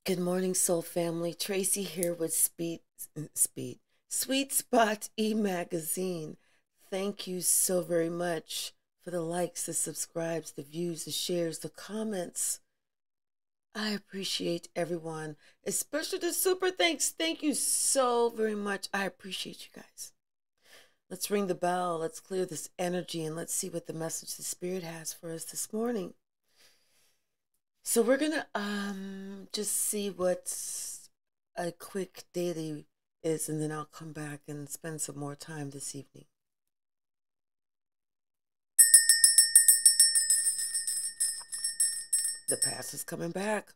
Good morning, soul family. Tracy here with Sweet Spot e-magazine. Thank you so very much for the likes, the subscribes, the views, the shares, the comments. I appreciate everyone, especially the super thanks. Thank you so very much. I appreciate you guys. Let's ring the bell. Let's clear this energy and let's see what the message the Spirit has for us this morning. So we're gonna just see what a quick daily is, and then I'll come back and spend some more time this evening. The past is coming back.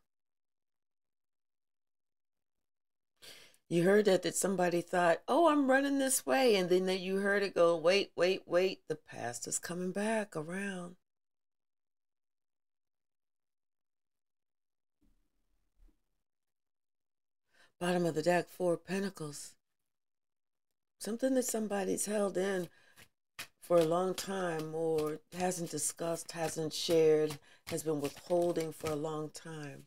You heard that somebody thought, oh, I'm running this way, and then you heard it go, wait, the past is coming back around. Bottom of the deck, 4 of Pentacles. Something that somebody's held in for a long time or hasn't discussed, hasn't shared, has been withholding for a long time.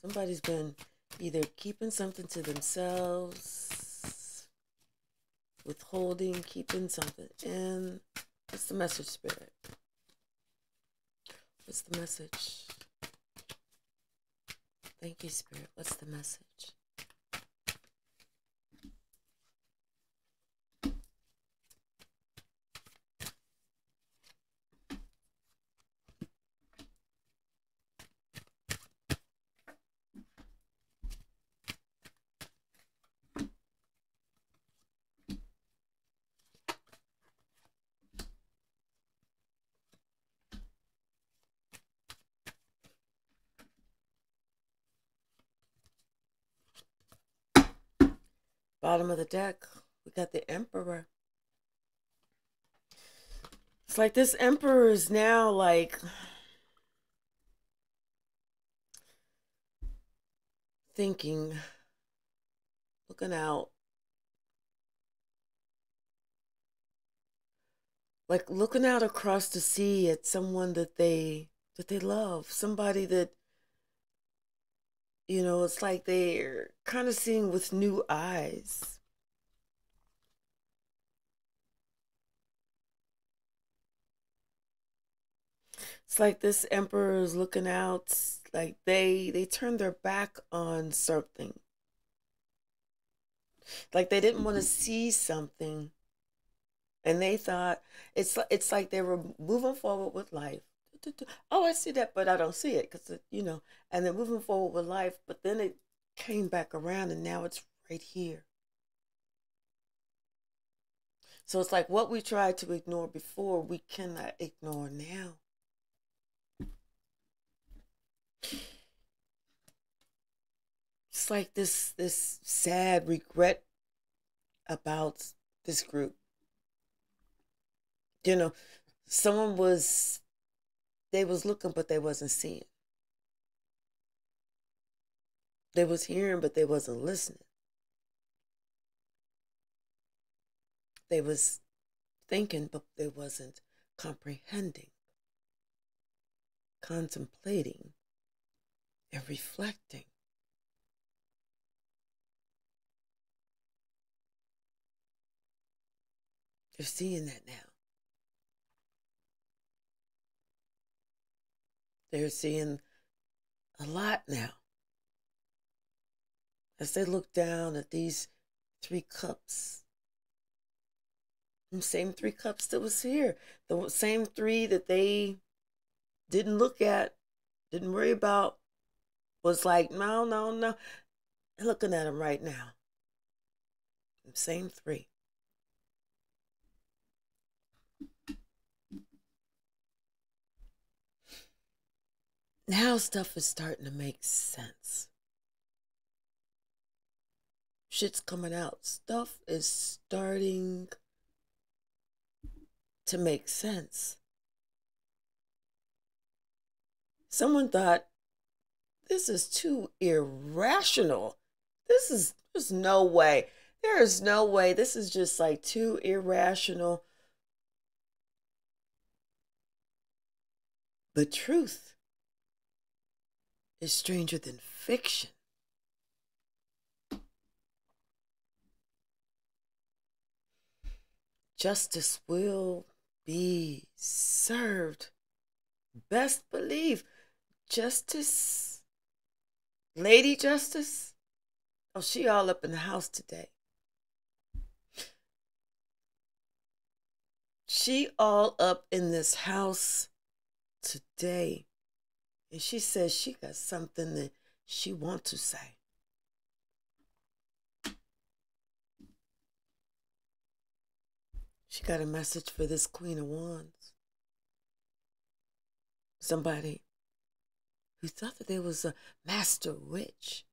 Somebody's been either keeping something to themselves, withholding, keeping something in. What's the message, Spirit? What's the message? Thank you, Spirit. What's the message? Bottom of the deck, we got the Emperor. It's like this Emperor is now like thinking, looking out, like looking out across the sea at someone that they love, somebody that, you know, it's like they're kind of seeing with new eyes. It's like this Emperor is looking out, like they turned their back on something. Like they didn't want to see something. And they thought it's like they were moving forward with life. Oh, I see that, but I don't see it because, you know, and they're moving forward with life, but then it came back around and now it's right here. So it's like what we tried to ignore before, we cannot ignore now. It's like this sad regret about this group. You know, someone was, they was looking, but they wasn't seeing. They was hearing, but they wasn't listening. They was thinking, but they wasn't comprehending, contemplating, and reflecting. They're seeing that now. They're seeing a lot now. As they look down at these 3 cups, the same 3 cups that was here, the same 3 that they didn't look at, didn't worry about, was like, no. They're looking at them right now. The same 3. Now stuff is starting to make sense. Shit's coming out. Stuff is starting to make sense. Someone thought, this is too irrational. There's no way. There is no way. This is just like too irrational. But truth is stranger than fiction. Justice will be served. Best believe. Justice, Lady Justice, oh, she all up in the house today. She all up in this house today. And she says she got something that she wants to say. She got a message for this Queen of Wands. Somebody who thought that there was a master witch.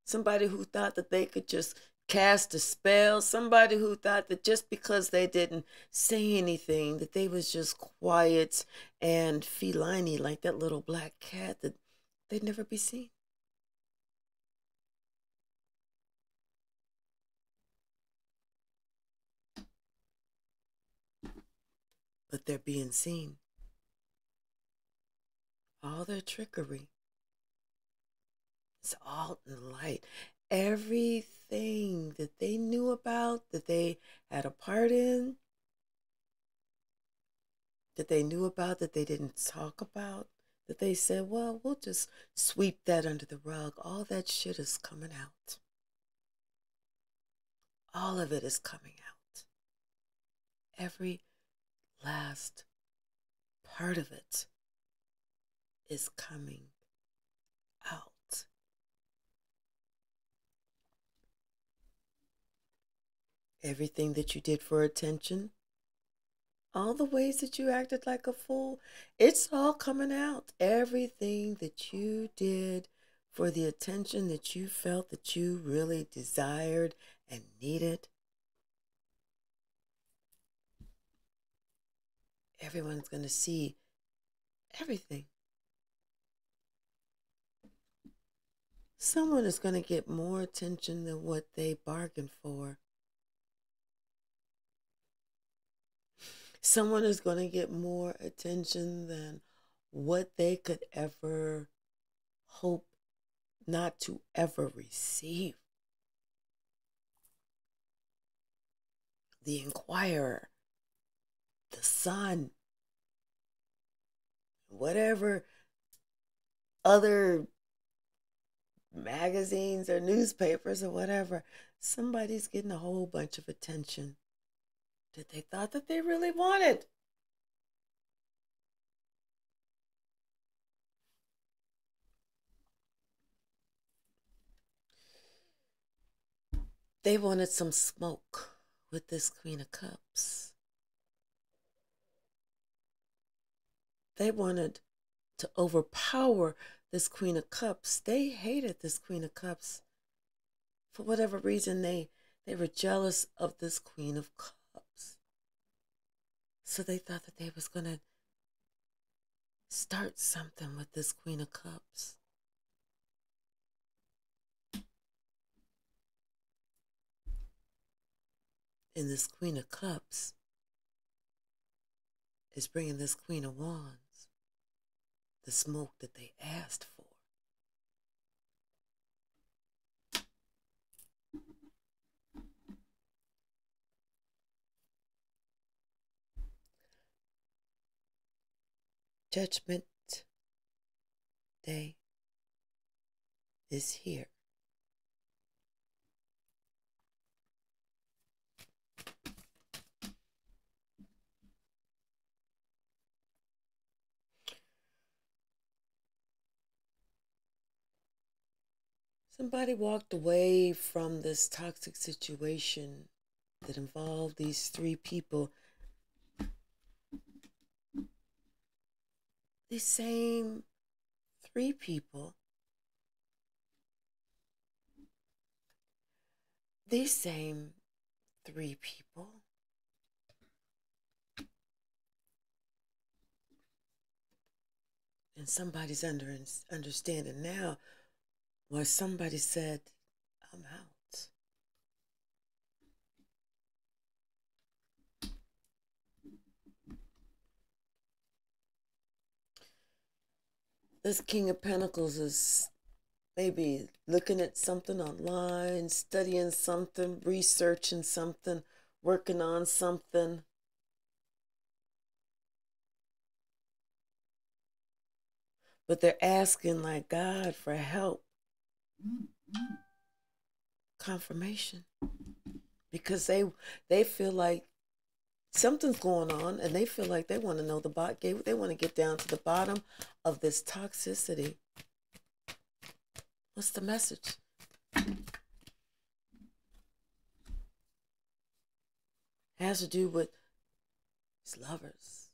Somebody who thought that they could just cast a spell. Somebody who thought that just because they didn't say anything, that they was just quiet and feline like that little black cat, that they'd never be seen. But they're being seen. All their trickery, it's all in light. Everything that they knew about, that they had a part in, that they knew about, that they didn't talk about, that they said, well, we'll just sweep that under the rug. All that shit is coming out. All of it is coming out. Every last part of it is coming out. Everything that you did for attention, all the ways that you acted like a fool, it's all coming out. Everything that you did for the attention that you felt that you really desired and needed, everyone's going to see everything. Someone is going to get more attention than what they bargained for. Someone is going to get more attention than what they could ever hope not to ever receive. The Inquirer, the Sun, whatever other magazines or newspapers or whatever, somebody's getting a whole bunch of attention that they thought that they really wanted. They wanted some smoke with this Queen of Cups. They wanted to overpower this Queen of Cups. They hated this Queen of Cups. For whatever reason, they were jealous of this Queen of Cups. So they thought that they was going to start something with this Queen of Cups. And this Queen of Cups is bringing this Queen of Wands the smoke that they asked for. Judgment Day is here. Somebody walked away from this toxic situation that involved these three people. These same three people, and somebody's understanding now why somebody said, I'm out. This King of Pentacles is maybe looking at something online, studying something, researching something, working on something. But they're asking like God for help. Confirmation. Because they feel like something's going on and they feel like they want to know the bottom. They want to get down to the bottom of this toxicity. What's the message? Has to do with his lovers.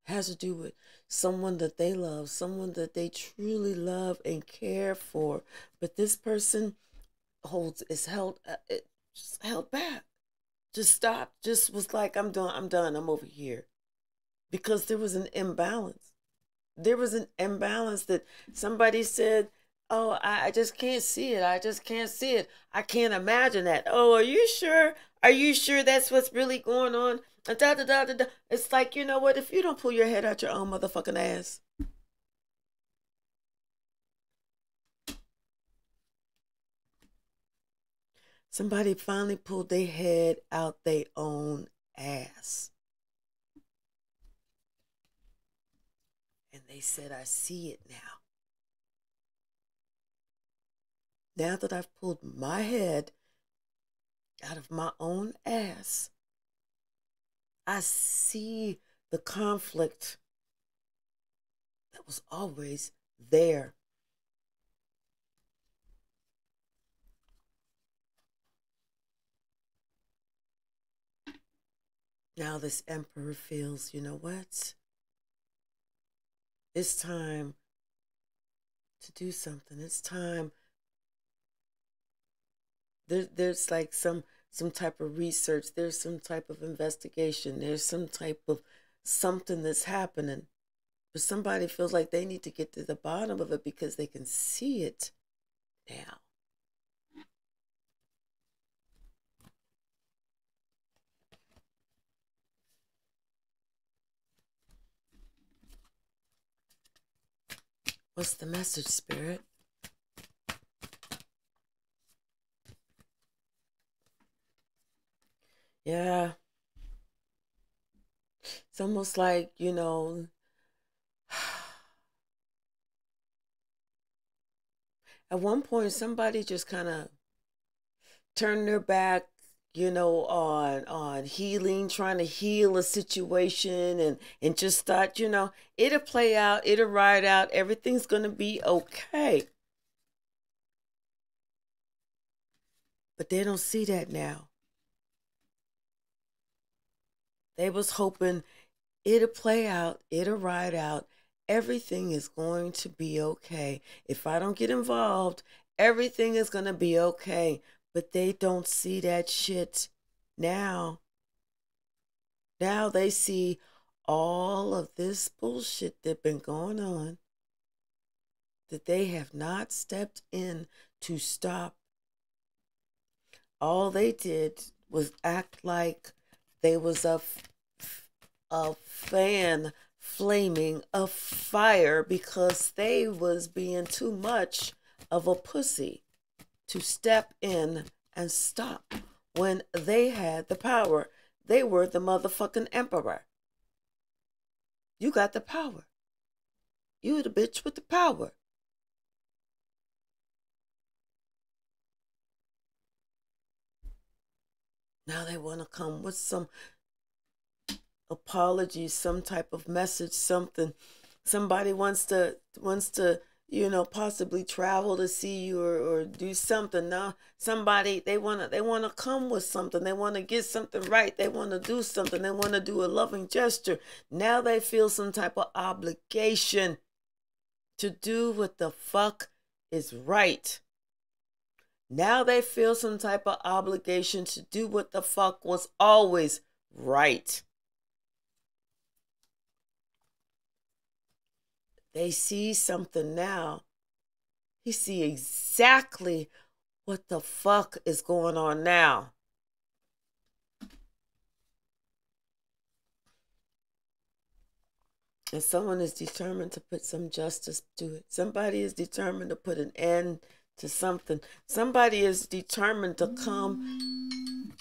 Has to do with someone that they love, someone that they truly love and care for. But this person is held back. Just stopped. Just was like, I'm done. I'm over here. Because there was an imbalance. There was an imbalance that somebody said, oh, I just can't see it. I just can't see it. I can't imagine that. Oh, are you sure? Are you sure that's what's really going on? And da, da, da, da, da. It's like, you know what? If you don't pull your head out your own motherfucking ass. Somebody finally pulled their head out their own ass. And they said, I see it now. Now that I've pulled my head out of my own ass, I see the conflict that was always there. Now this emperor feels, you know what? It's time to do something. It's time. There's like some type of research. There's some type of investigation. There's some type of something that's happening. But somebody feels like they need to get to the bottom of it because they can see it now. What's the message, Spirit? Yeah. It's almost like, you know, at one point somebody just kind of turned their back, you know, on healing, trying to heal a situation and just thought, you know, it'll play out, it'll ride out, everything's going to be okay. But they don't see that now. They was hoping it'll play out, it'll ride out, everything is going to be okay. If I don't get involved, everything is going to be okay. But they don't see that shit now. Now they see all of this bullshit that's been going on that they have not stepped in to stop. All they did was act like they was a fan flaming a fire because they was being too much of a pussy to step in and stop when they had the power. They were the motherfucking emperor. You got the power. You the bitch with the power. Now they want to come with some apology, some type of message, something. Somebody wants to, you know, possibly travel to see you or do something. Now somebody, they want to come with something. They want to get something right. They want to do something. They want to do a loving gesture. Now they feel some type of obligation to do what the fuck is right. Now they feel some type of obligation to do what the fuck was always right. They see something now. He see exactly what the fuck is going on now. And someone is determined to put some justice to it. Somebody is determined to put an end to something. Somebody is determined to come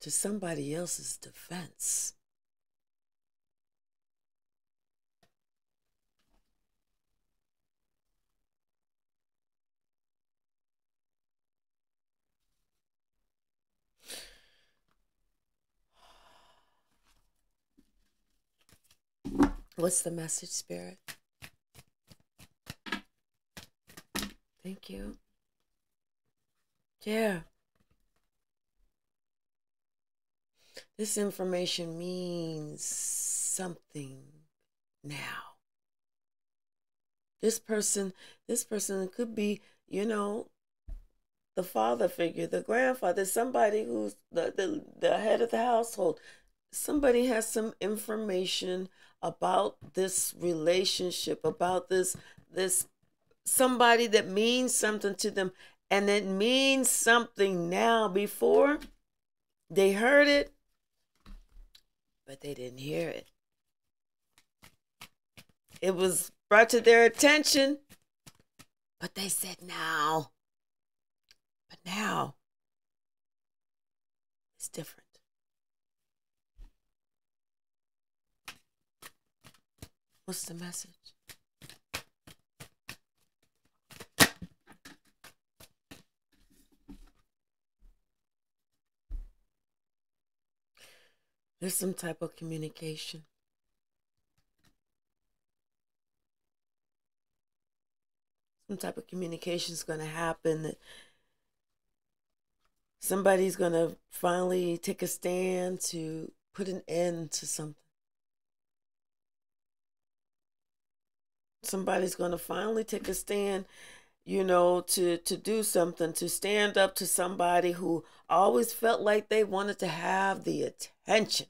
to somebody else's defense. What's the message, Spirit? Thank you. Yeah. This information means something now. This person could be, the father figure, the grandfather, somebody who's the head of the household. Somebody has some information about this relationship, about this somebody that means something to them, and it means something now. Before, they heard it, but they didn't hear it. It was brought to their attention, but they said now. But now, it's different. What's the message? There's some type of communication. Some type of communication is going to happen. That somebody's going to finally take a stand to put an end to something. Somebody's going to finally take a stand, to do something, to stand up to somebody who always felt like they wanted to have the attention.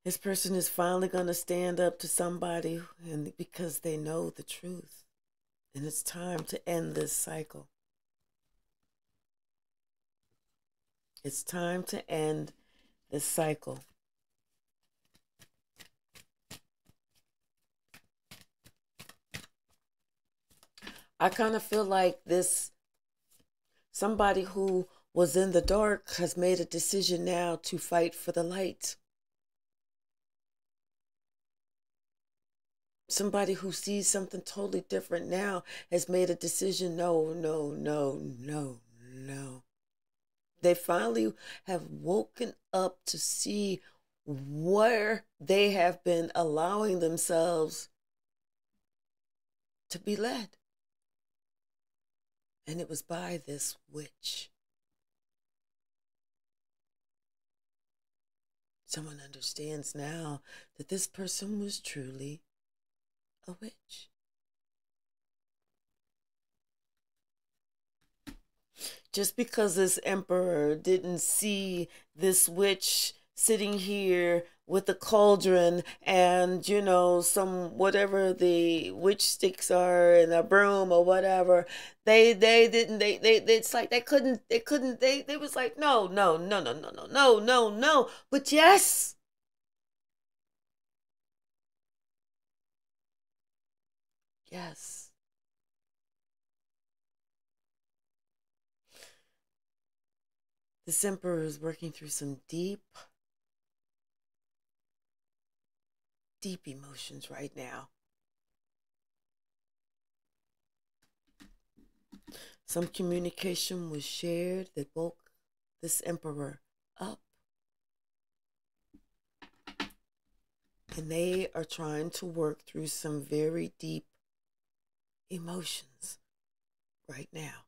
This person is finally going to stand up to somebody, and because they know the truth. And it's time to end this cycle. It's time to end this cycle. I kind of feel like somebody who was in the dark has made a decision now to fight for the light. Somebody who sees something totally different now has made a decision. No. They finally have woken up to see where they have been allowing themselves to be led. And it was by this witch. Someone understands now that this person was truly a witch. Just because this emperor didn't see this witch sitting here with a cauldron and, some whatever the witch sticks are and a broom or whatever, they it's like they was like, no. But yes. Yes. This emperor is working through some deep emotions right now. Some communication was shared that woke this emperor up. And they are trying to work through some very deep emotions right now.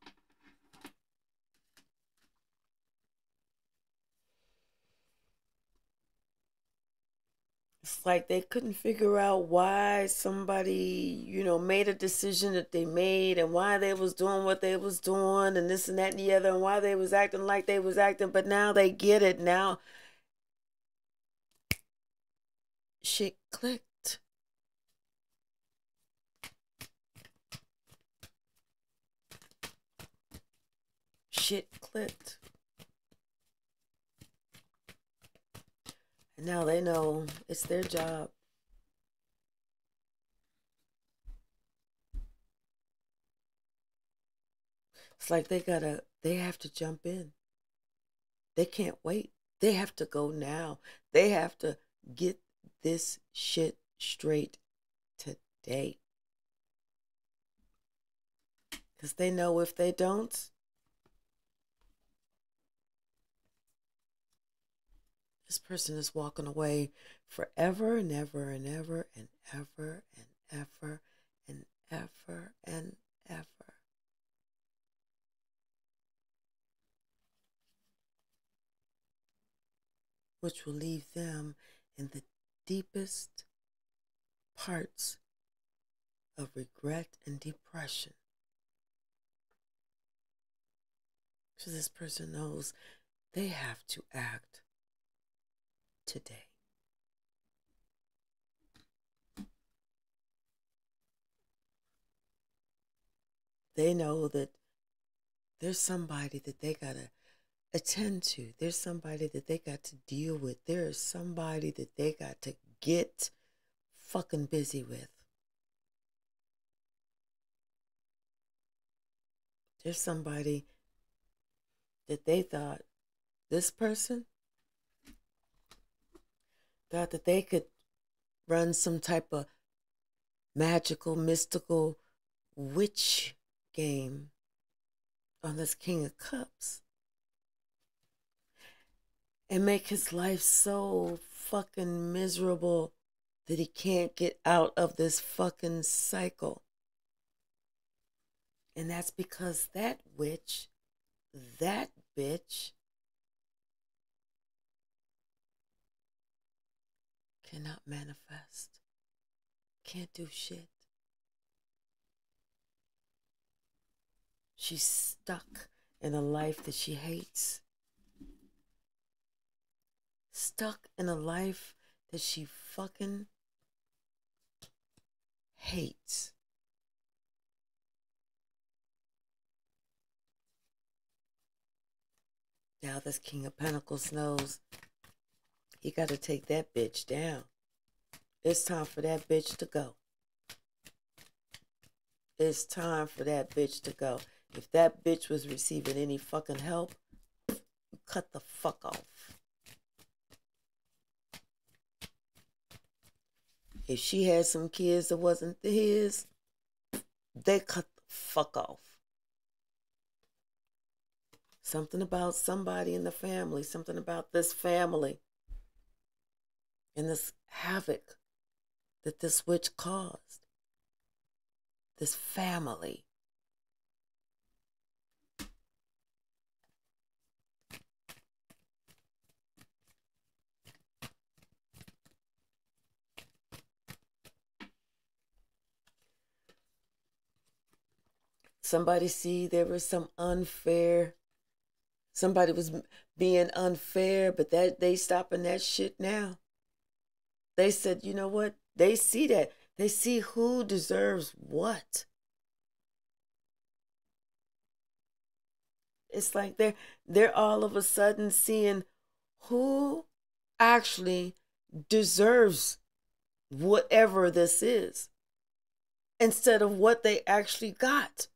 It's like they couldn't figure out why somebody, made a decision that they made and why they was doing what they was doing and this and that and the other and why they was acting like they was acting. But now they get it. Now shit clicked. shit clicked. And now they know it's their job. It's like they have to jump in. They can't wait. They have to go now. They have to get this shit straight today. Because they know if they don't, this person is walking away forever and ever and ever and ever and ever and ever and ever. Which will leave them in the deepest parts of regret and depression. So this person knows they have to act today. They know that there's somebody that they gotta attend to. There's somebody that they got to deal with. There is somebody that they got to get fucking busy with. There's somebody that they thought, this person thought that they could run some type of magical, mystical witch game on this King of Cups and make his life so fucking miserable that he can't get out of this fucking cycle. And that's because that witch, that bitch, cannot manifest, can't do shit. She's stuck in a life that she hates. Stuck in a life that she fucking hates. Now this King of Pentacles knows he got to take that bitch down. It's time for that bitch to go. It's time for that bitch to go. If that bitch was receiving any fucking help, you cut the fuck off. If she had some kids that wasn't his, they cut the fuck off. Something about somebody in the family, something about this family, and this havoc that this witch caused. This family. Somebody see there was some unfair. Somebody was being unfair, but that they stopping that shit now. They said, you know what? They see that. They see who deserves what. It's like they're all of a sudden seeing who actually deserves whatever this is instead of what they actually got.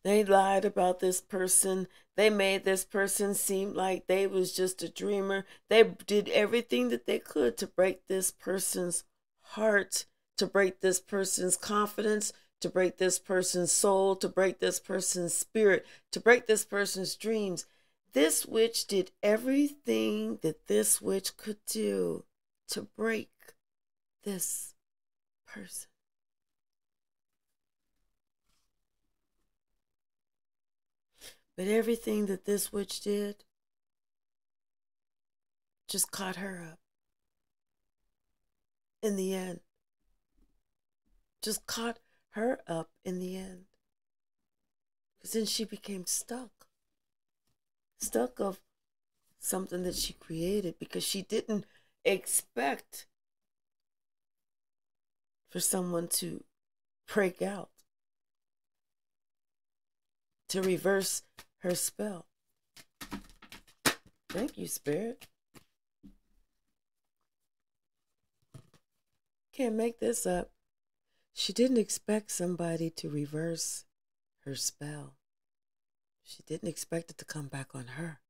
They lied about this person. They made this person seem like they was just a dreamer. They did everything that they could to break this person's heart, to break this person's confidence, to break this person's soul, to break this person's spirit, to break this person's dreams. This witch did everything that this witch could do to break this person. But everything that this witch did just caught her up. In the end. Just caught her up in the end. Because then she became stuck. Stuck of something that she created because she didn't expect for someone to break out, to reverse her spell. Thank you, Spirit. Can't make this up. She didn't expect somebody to reverse her spell. She didn't expect it to come back on her.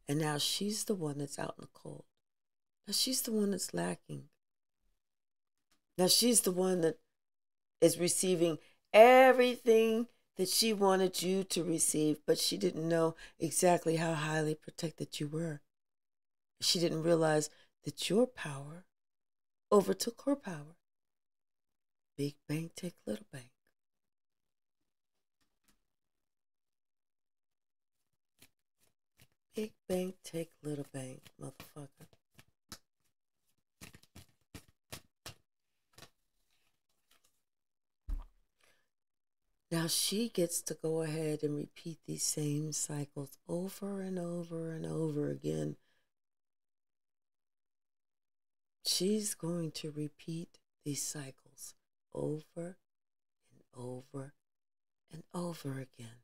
And now she's the one that's out in the cold. Now she's the one that's lacking. Now she's the one that is receiving everything that she wanted you to receive, but she didn't know exactly how highly protected you were. She didn't realize that your power overtook her power. Big bank take little bank. Big bank take little bank, motherfucker. Now she gets to go ahead and repeat these same cycles over and over and over again. She's going to repeat these cycles over and over and over again.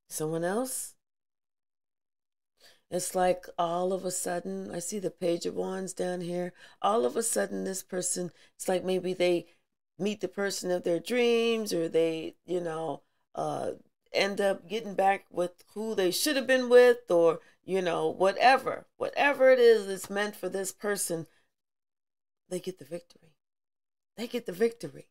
Someone else? It's like all of a sudden, I see the Page of Wands down here. All of a sudden, this person, it's like maybe they meet the person of their dreams, or they, end up getting back with who they should have been with, or, whatever it is that's meant for this person, they get the victory. They get the victory.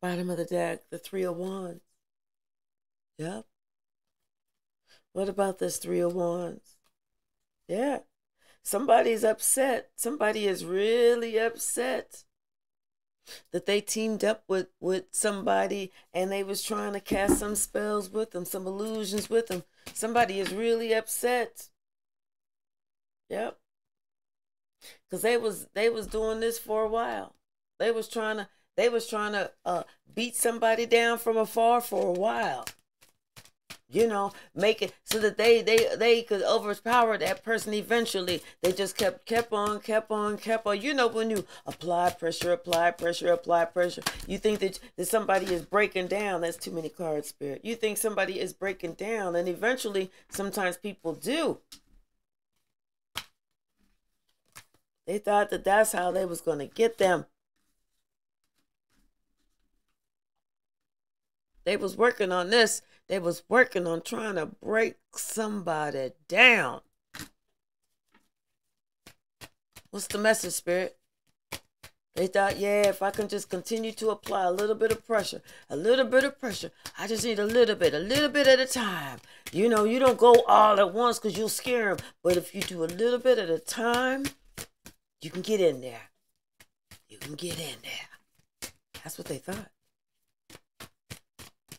Bottom of the deck, the Three of Wands. Yep. What about this Three of Wands? Yeah. Somebody's upset. Somebody is really upset that they teamed up with somebody and they was trying to cast some spells with them, some illusions with them. Somebody is really upset. Yep. Because they was doing this for a while. They was trying to beat somebody down from afar for a while. Make it so that they could overpower that person eventually. They just kept on. When you apply pressure, you think that somebody is breaking down. That's too many cards, Spirit. You think somebody is breaking down, and eventually, sometimes people do. They thought that that's how they was going to get them. They was working on this. They was working on trying to break somebody down. What's the message, Spirit? They thought, yeah, if I can just continue to apply a little bit of pressure, I just need a little bit at a time. You don't go all at once because you'll scare them. But if you do a little bit at a time, you can get in there. That's what they thought.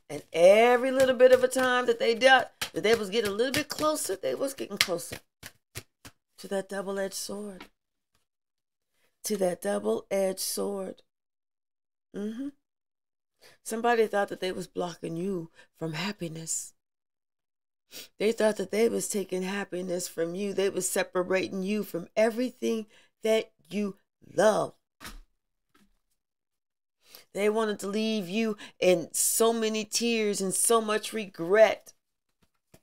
And every little bit of a time that they did, that they was getting a little bit closer, they was getting closer to that double-edged sword. Somebody thought that they was blocking you from happiness. They thought that they was taking happiness from you. They was separating you from everything that you love. They wanted to leave you in so many tears and so much regret.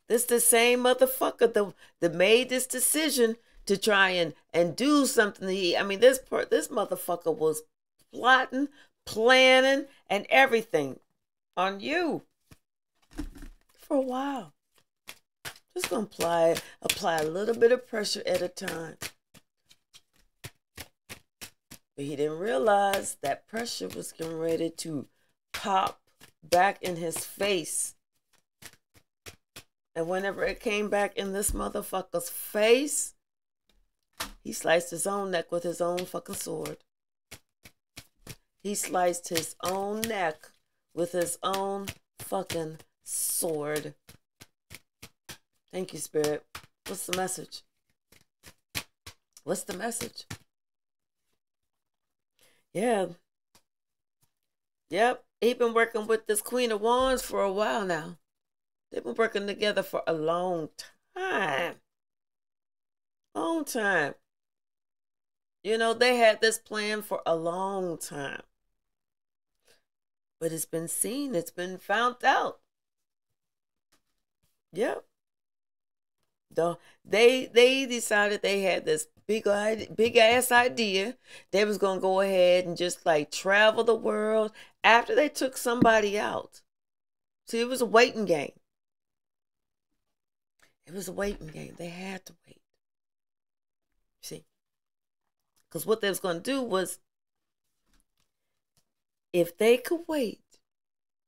This the same motherfucker that made this decision to try and do something. This motherfucker was plotting, planning, and everything on you for a while. Just gonna apply a little bit of pressure at a time. But he didn't realize that pressure was getting ready to pop back in his face. And whenever it came back in this motherfucker's face, he sliced his own neck with his own fucking sword. He sliced his own neck with his own fucking sword. Thank you, Spirit. What's the message? What's the message? Yeah. Yep, he been working with this Queen of Wands for a while now. They've been working together for a long time. Long time. You know, they had this plan for a long time. But it's been seen, it's been found out. Yep. They decided they had this big ass idea. They was gonna go ahead and just like travel the world after they took somebody out. See, it was a waiting game. It was a waiting game. They had to wait. See, because what they was gonna do was, if they could wait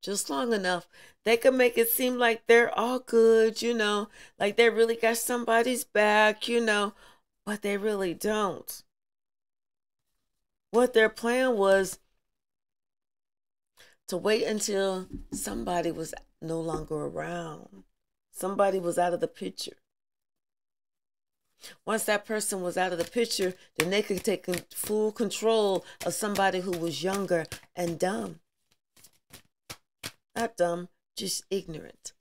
just long enough, they could make it seem like they're all good, you know, like they really got somebody's back, you know, but they really don't. What their plan was to wait until somebody was no longer around. Somebody was out of the picture. Once that person was out of the picture, then they could take full control of somebody who was younger and dumb. Not dumb, just ignorant.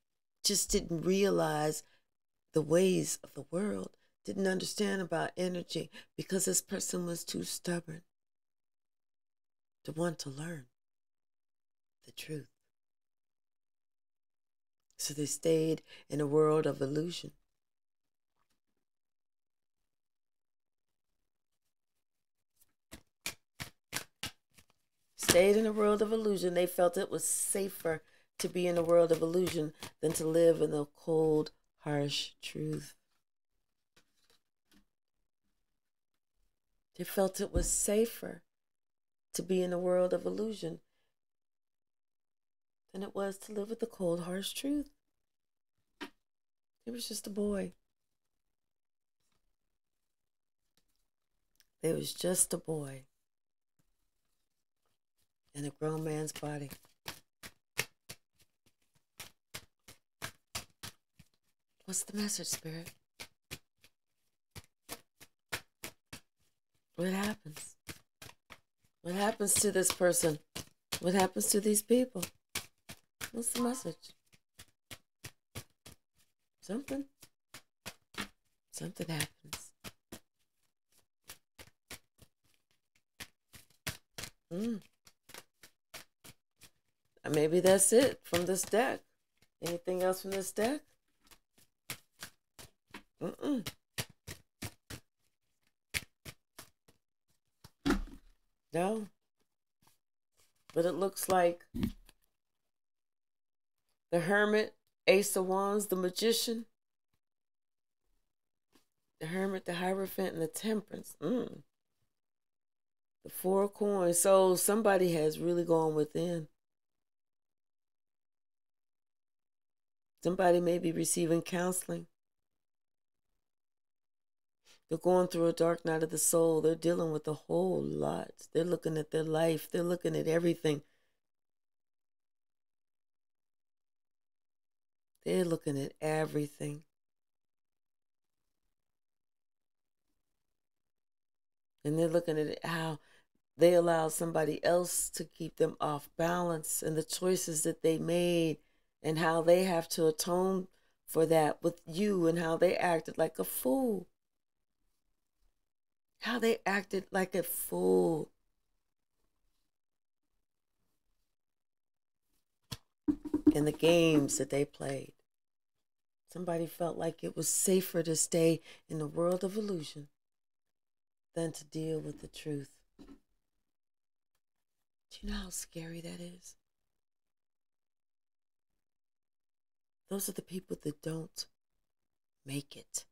Just didn't realize the ways of the world. Didn't understand about energy because this person was too stubborn to want to learn the truth. So they stayed in a world of illusion. Stayed in a world of illusion. They felt it was safer to be in a world of illusion than to live in the cold, harsh truth. They felt it was safer to be in a world of illusion than it was to live with the cold, harsh truth. He was just a boy. They was just a boy in a grown man's body. What's the message, Spirit? What happens? What happens to this person? What happens to these people? What's the message? Something happens. Maybe that's it from this deck. Anything else from this deck? No. But it looks like the Hermit, Ace of Wands, the Magician, the Hermit, the Hierophant, and the Temperance. The Four of Coins. So somebody has really gone within. Somebody may be receiving counseling. They're going through a dark night of the soul. They're dealing with a whole lot. They're looking at their life. They're looking at everything. They're looking at everything. And they're looking at how they allow somebody else to keep them off balance and the choices that they made and how they have to atone for that with you and how they acted like a fool. How they acted like a fool. In the games that they played. Somebody felt like it was safer to stay in the world of illusion than to deal with the truth. Do you know how scary that is? Those are the people that don't make it.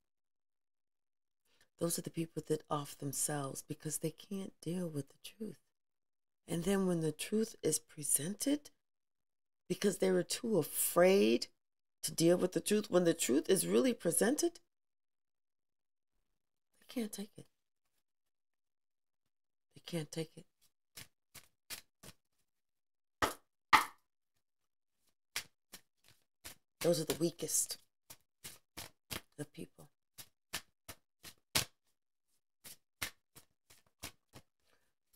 Those are the people that off themselves because they can't deal with the truth. And then when the truth is presented, because they were too afraid to deal with the truth, when the truth is really presented, they can't take it. They can't take it. Those are the weakest of people.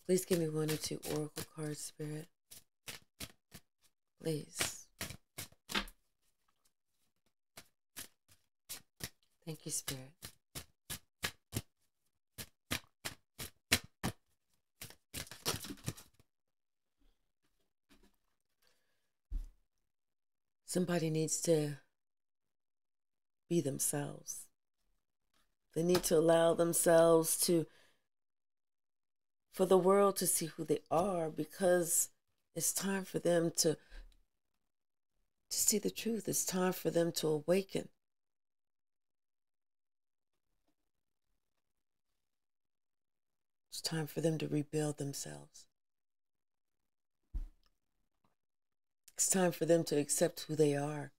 Please give me 1 or 2 oracle cards, Spirit. Please. Thank you, Spirit. Somebody needs to be themselves. They need to allow themselves for the world to see who they are, because it's time for them to see the truth. It's time for them to awaken. It's time for them to rebuild themselves. It's time for them to accept who they are.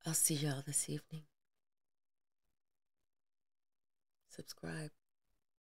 I'll see y'all this evening. Subscribe.